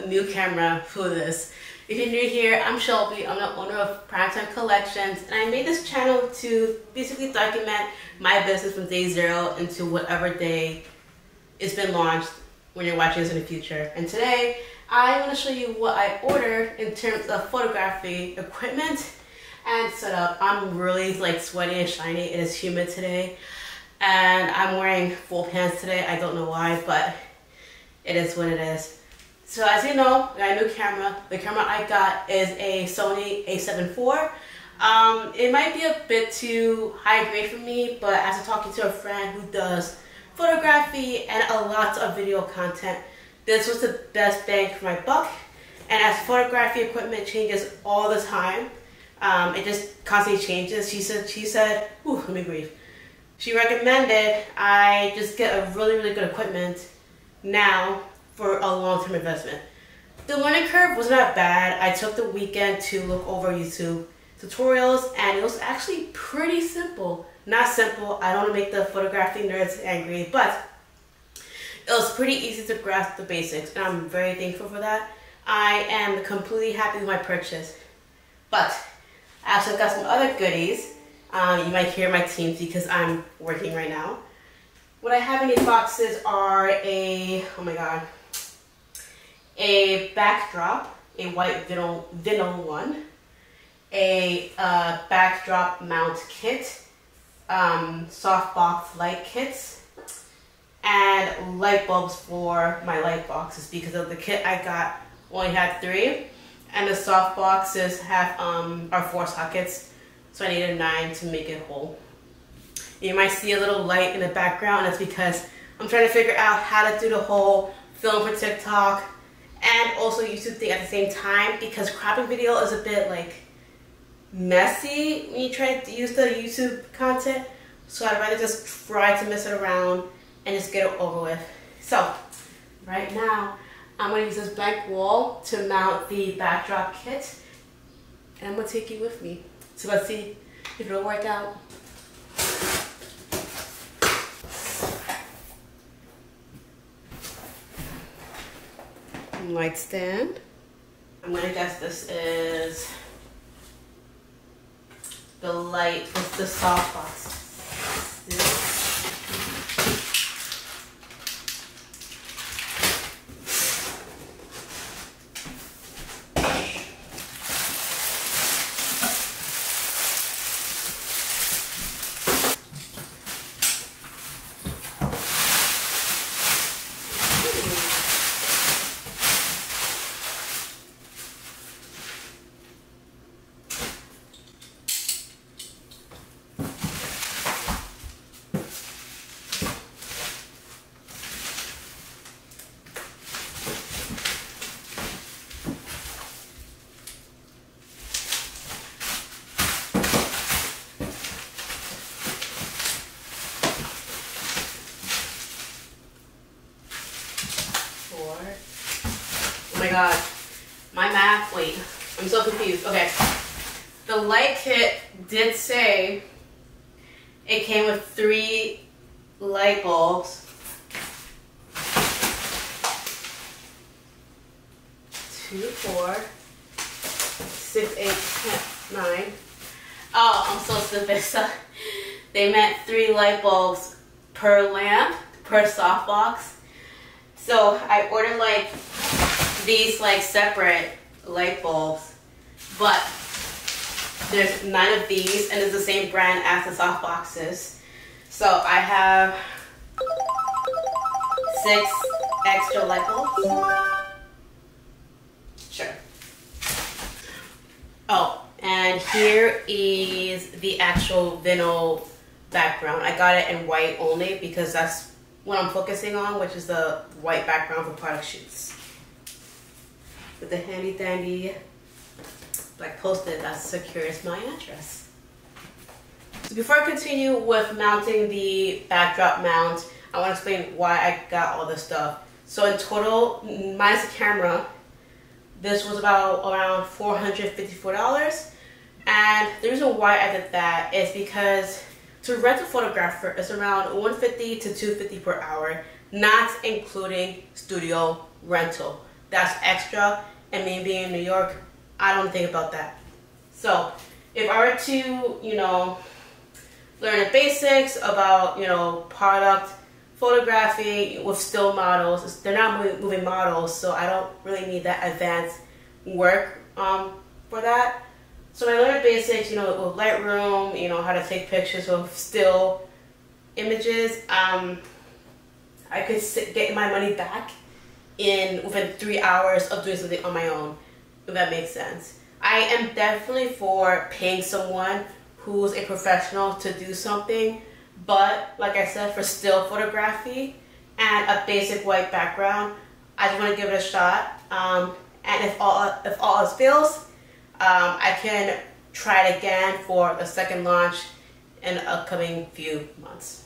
new camera for this. If you're new here, I'm Shelby. I'm the owner of Primetime Collections, and I made this channel to basically document my business from day zero into whatever day it's been launched when you're watching this in the future. And today, I want to show you what I ordered in terms of photography equipment and setup. I'm really sweaty and shiny. It is humid today, and I'm wearing full pants today. I don't know why, but it is what it is. So as you know, I got a new camera. The camera I got is a Sony a7 IV. It might be a bit too high grade for me, but after talking to a friend who does photography and a lot of video content, this was the best bang for my buck. And as photography equipment changes all the time, it just constantly changes. She said, ooh, let me breathe. She recommended I just get a really good equipment now for a long-term investment. The learning curve was not bad. I took the weekend to look over YouTube tutorials, and it was actually pretty simple. Not simple, I don't want to make the photography nerds angry, but it was pretty easy to grasp the basics, and I'm very thankful for that. I am completely happy with my purchase. But I also got some other goodies. You might hear my team because I'm working right now. What I have in these boxes are a backdrop, a white vinyl one, a backdrop mount kit, softbox light kits, and light bulbs for my light boxes because of the kit I got only had 3, and the soft boxes have are 4 sockets, so I needed 9 to make it whole. You might see a little light in the background. That's because I'm trying to figure out how to do the whole film for TikTok and also YouTube thing at the same time, because cropping video is a bit messy when you try to use the YouTube content. So I'd rather just try to mess it around and just get it over with. So right now I'm going to use this blank wall to mount the backdrop kit, and I'm going to take you with me. So let's see if it'll work out. Light stand. I'm gonna guess this is the light with the soft box. Oh my god, my math, wait, I'm so confused. Okay, the light kit did say it came with 3 light bulbs, 2, 4, 6, 8, 10, 9. Oh, I'm so stupid. So they meant 3 light bulbs per lamp, per softbox. So I ordered these separate light bulbs, but there's 9 of these, and it's the same brand as the soft boxes. So I have 6 extra light bulbs. Sure. Oh, and here is the actual vinyl background. I got it in white only because that's what I'm focusing on, which is the white background for product shoots. With the handy dandy post-it that secures my address. So before I continue with mounting the backdrop mount, I want to explain why I got all this stuff. So in total, minus the camera, this was around $454. And the reason why I did that is because to rent a photographer is around $150 to $250 per hour, not including studio rental. that's extra, and me being in New York, I don't think about that. So if I were to, you know, learn the basics about, you know, product photography with still models, they're not moving models, so I don't really need that advanced work for that. So I learned basics, you know, with Lightroom, you know, how to take pictures of still images. I could get my money back within 3 hours of doing something on my own, if that makes sense. I am definitely for paying someone who's a professional to do something, but like I said, for still photography and a basic white background, I just want to give it a shot. And if all else fails, I can try it again for the second launch in the upcoming few months.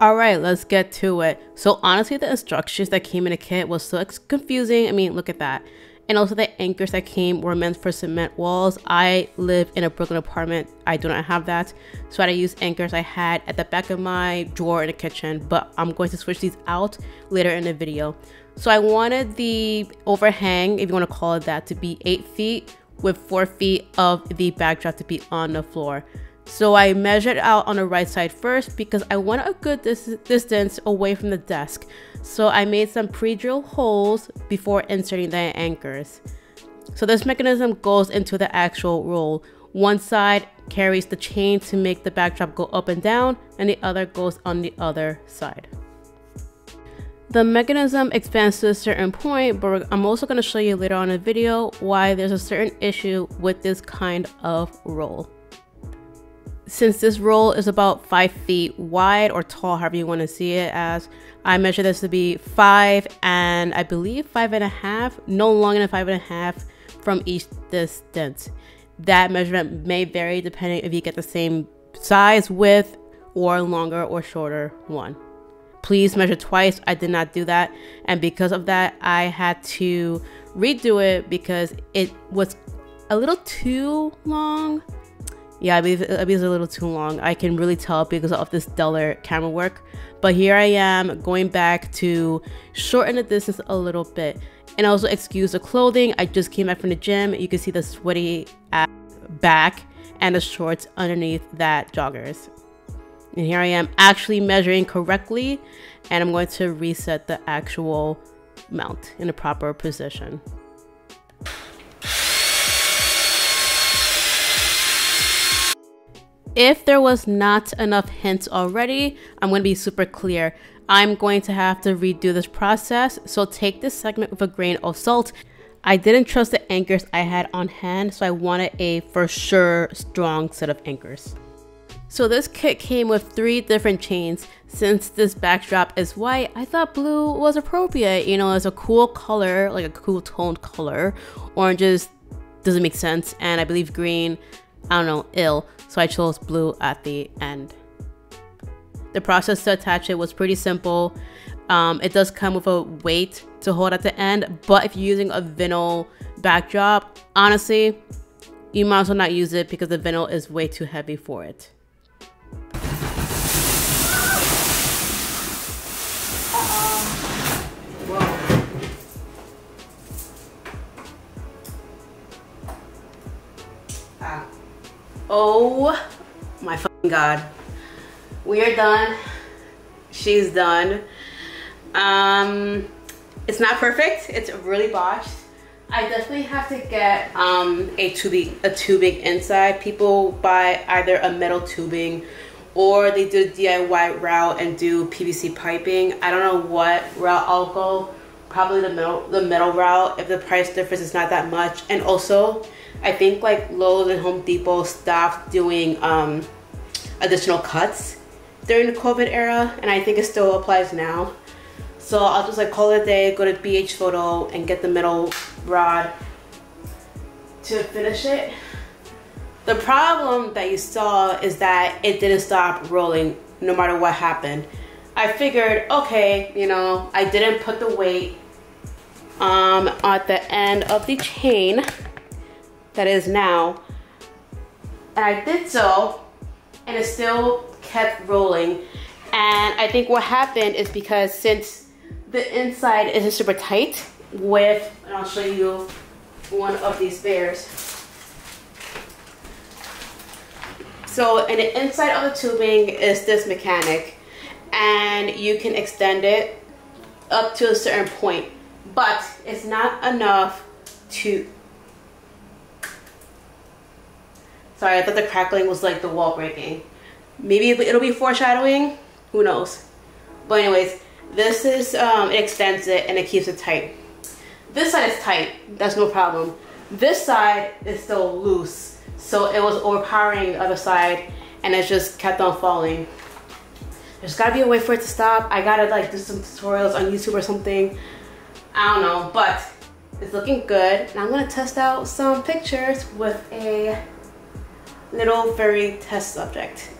Alright, let's get to it. So honestly, the instructions that came in the kit was so confusing. I mean, look at that. And also the anchors that came were meant for cement walls. I live in a Brooklyn apartment. I do not have that. So I had to use anchors I had at the back of my drawer in the kitchen. But I'm going to switch these out later in the video. So I wanted the overhang, if you want to call it that, to be 8 feet with 4 feet of the backdrop to be on the floor. So I measured out on the right side first because I wanted a good distance away from the desk. So I made some pre-drilled holes before inserting the anchors. So this mechanism goes into the actual roll. One side carries the chain to make the backdrop go up and down, and the other goes on the other side. The mechanism expands to a certain point, but I'm also going to show you later on in the video why there's a certain issue with this kind of roll. Since this roll is about 5 feet wide or tall, however you want to see it as, I measure this to be 5 and I believe 5.5, no longer than 5.5 from each distance. That measurement may vary depending if you get the same size, width, or longer or shorter one. Please measure twice. I did not do that, and because of that, I had to redo it because it was a little too long. Yeah, I believe it was a little too long. I can really tell because of this duller camera work. But here I am going back to shorten the distance a little bit. And also excuse the clothing. I just came back from the gym. You can see the sweaty back and the shorts underneath that joggers. And here I am actually measuring correctly. And I'm going to reset the actual mount in a proper position. If there was not enough hints already, I'm going to be super clear. I'm going to have to redo this process, so take this segment with a grain of salt. I didn't trust the anchors I had on hand, so I wanted a for sure strong set of anchors. So this kit came with 3 different chains. Since this backdrop is white, I thought blue was appropriate. You know, it's a cool color, like a cool toned color. Oranges doesn't make sense, and I believe green, I don't know, ill. So I chose blue at the end. The process to attach it was pretty simple. It does come with a weight to hold at the end, but if you're using a vinyl backdrop, honestly, you might as well not use it because the vinyl is way too heavy for it. Oh my fucking god. We are done. She's done. It's not perfect. It's really botched. I definitely have to get a tubing inside. People buy either a metal tubing or they do the DIY route and do PVC piping. I don't know what route I'll go. Probably the metal route if the price difference is not that much. And also, I think like Lowe's and Home Depot stopped doing additional cuts during the COVID era, and I think it still applies now. So I'll just like call it a day, go to B&H Photo and get the metal rod to finish it. The problem that you saw is that it didn't stop rolling no matter what happened. I figured, okay, you know, I didn't put the weight at the end of the chain that is now, and I did so, and it still kept rolling. And I think what happened is because since the inside isn't super tight, with, and I'll show you one of these bears. So in the inside of the tubing is this mechanic, and you can extend it up to a certain point, but it's not enough to... Sorry, I thought the crackling was like the wall breaking. Maybe it'll be foreshadowing, who knows. But anyways, this is, it extends it and it keeps it tight. This side is tight, that's no problem. This side is still loose, so it was overpowering the other side and it just kept on falling. There's gotta be a way for it to stop. I gotta like do some tutorials on YouTube or something. I don't know, but it's looking good. And I'm gonna test out some pictures with a little furry test subject.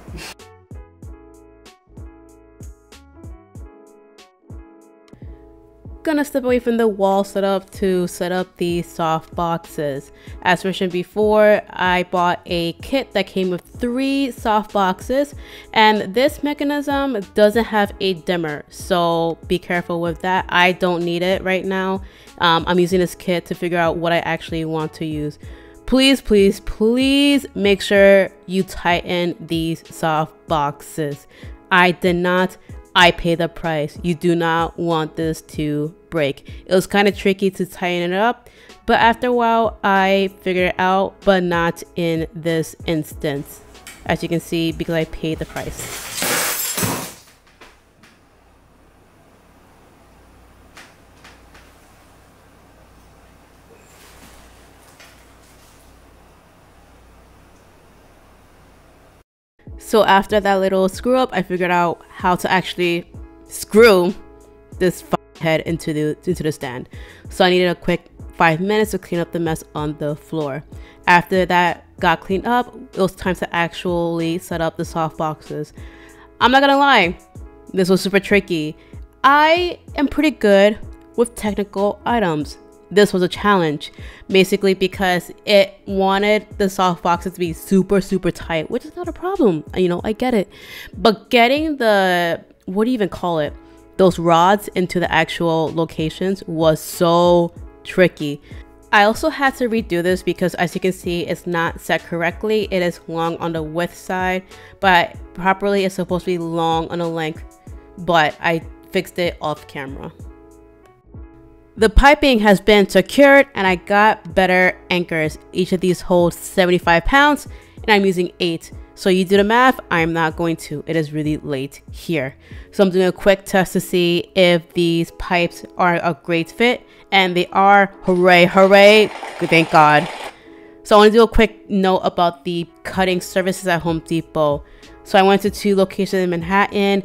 Gonna step away from the wall setup to set up the soft boxes. As mentioned before, I bought a kit that came with 3 soft boxes, and this mechanism doesn't have a dimmer, so be careful with that. I don't need it right now. I'm using this kit to figure out what I actually want to use. Please, please, please make sure you tighten these soft boxes. I did not. I pay the price. You do not want this to break. It was kind of tricky to tighten it up, but after a while I figured it out, but not in this instance, as you can see, because I paid the price. So after that little screw up, I figured out how to actually screw this head into the stand. So I needed a quick 5 minutes to clean up the mess on the floor. After that got cleaned up, it was time to actually set up the soft boxes. I'm not gonna lie, this was super tricky. I am pretty good with technical items. This was a challenge, basically because it wanted the soft boxes to be super tight, which is not a problem, you know, I get it. But getting the, what do you even call it, those rods into the actual locations was so tricky. I also had to redo this because, as you can see, it's not set correctly. It is long on the width side, but properly it's supposed to be long on the length, but I fixed it off camera. The piping has been secured and I got better anchors. Each of these holds 75 pounds and I'm using 8. So you do the math, I'm not going to. It is really late here. So I'm doing a quick test to see if these pipes are a great fit, and they are. Hooray, hooray, thank God. So I want to do a quick note about the cutting services at Home Depot. So I went to 2 locations in Manhattan.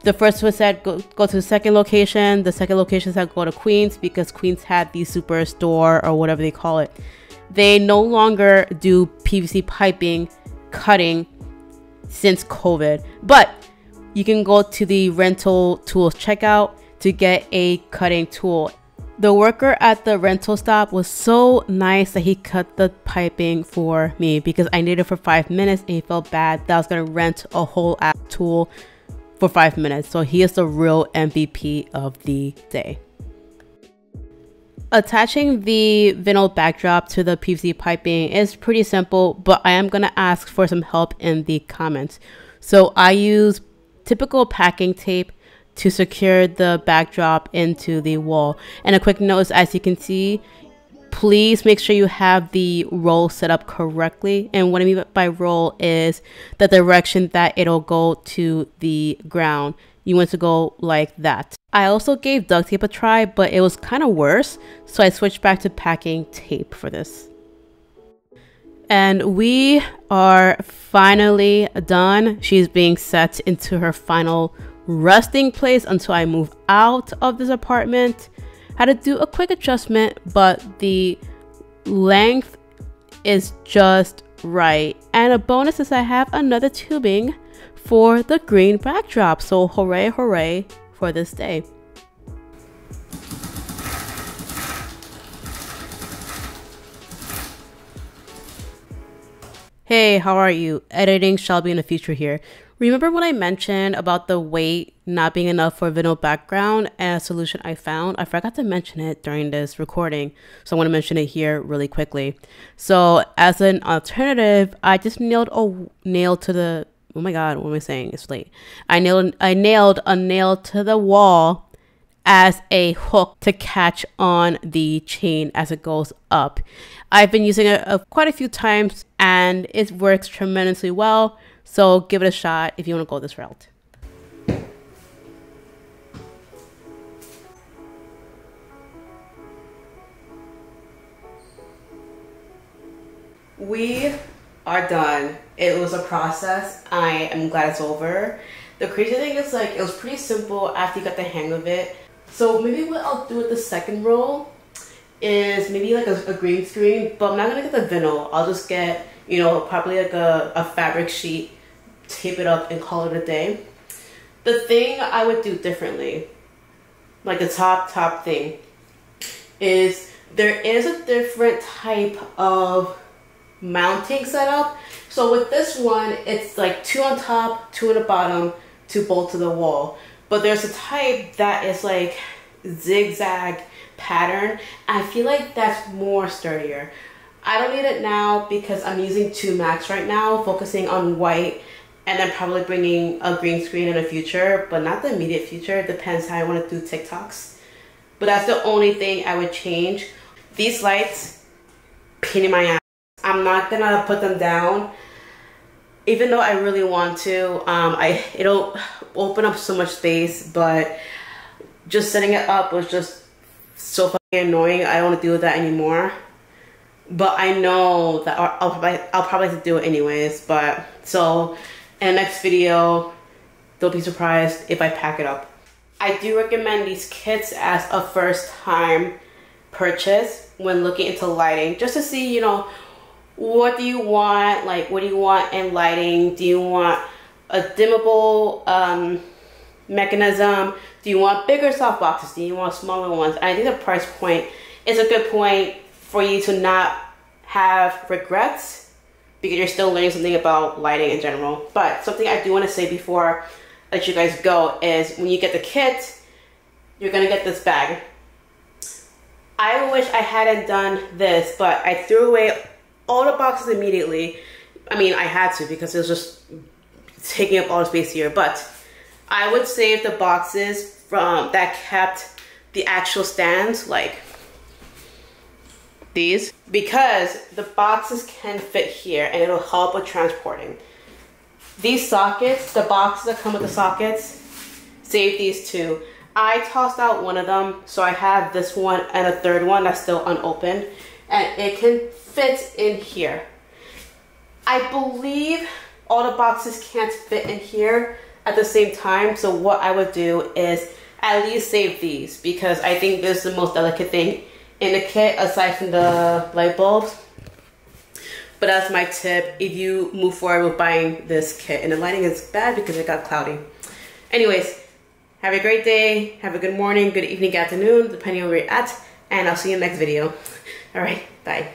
The first one said go to the second location. The second location said go to Queens, because Queens had the superstore or whatever they call it. They no longer do PVC piping cutting since COVID, but you can go to the rental tools checkout to get a cutting tool. The worker at the rental stop was so nice that he cut the piping for me because I needed it for 5 minutes and he felt bad that I was gonna rent a whole app tool for 5 minutes. So he is the real MVP of the day. Attaching the vinyl backdrop to the PVC piping is pretty simple, but I am going to ask for some help in the comments. So I use typical packing tape to secure the backdrop into the wall. And a quick note is, as you can see, please make sure you have the roll set up correctly. And what I mean by roll is the direction that it'll go to the ground. You want to go like that. I also gave duct tape a try, but it was kind of worse, so I switched back to packing tape for this. And we are finally done. She's being set into her final resting place until I move out of this apartment. Had to do a quick adjustment, but the length is just right. And a bonus is I have another tubing for the green backdrop. So hooray, hooray for this day. Hey, how are you? Editing shall be in the future here. Remember when I mentioned about the weight not being enough for a vinyl background and a solution I found? I forgot to mention it during this recording, so I want to mention it here really quickly. So as an alternative, I just nailed a nail to the, oh my God, what am I saying? It's late. I nailed a nail to the wall as a hook to catch on the chain as it goes up. I've been using it quite a few times and it works tremendously well. So give it a shot if you want to go this route. We are done. It was a process. I am glad it's over. The crazy thing is, like, it was pretty simple after you got the hang of it. So maybe what I'll do with the second roll is maybe like a green screen, but I'm not gonna get the vinyl. I'll just get, you know, probably like a fabric sheet, tape it up and call it a day. The thing I would do differently, like the top thing, is there is a different type of mounting setup. So with this one, it's like 2 on top, 2 on the bottom, 2 bolt to the wall. But there's a type that is like zigzag pattern. I feel like that's more sturdier. I don't need it now because I'm using 2 Max right now, focusing on white, and then probably bringing a green screen in the future, but not the immediate future. It depends how I want to do TikToks. But that's the only thing I would change. These lights, pain in my ass. I'm not gonna put them down, even though I really want to. It'll open up so much space, but just setting it up was just so fucking annoying. I don't want to deal with that anymore. But I know that I'll probably have to do it anyways. But so in the next video, don't be surprised if I pack it up. I do recommend these kits as a first time purchase when looking into lighting, just to see, you know, what do you want? Like, what do you want in lighting? Do you want a dimmable mechanism? Do you want bigger softboxes? Do you want smaller ones? I think the price point is a good point for you to not have regrets, because you're still learning something about lighting in general. But something I do want to say before I let you guys go is when you get the kit, you're going to get this bag. I wish I hadn't done this, but I threw away all the boxes immediately. I mean, I had to because it was just taking up all the space here, but I would save the boxes from that kept the actual stands, like these, because the boxes can fit here and it'll help with transporting. These sockets, the boxes that come with the sockets, save these two. I tossed out one of them, so I have this one and a third one that's still unopened, and it can fit in here. I believe all the boxes can't fit in here at the same time, so what I would do is at least save these, because I think this is the most delicate thing in the kit aside from the light bulbs. But that's my tip if you move forward with buying this kit. And the lighting is bad because it got cloudy. Anyways, have a great day, have a good morning, good evening, good afternoon, depending on where you're at, and I'll see you in the next video. All right, bye.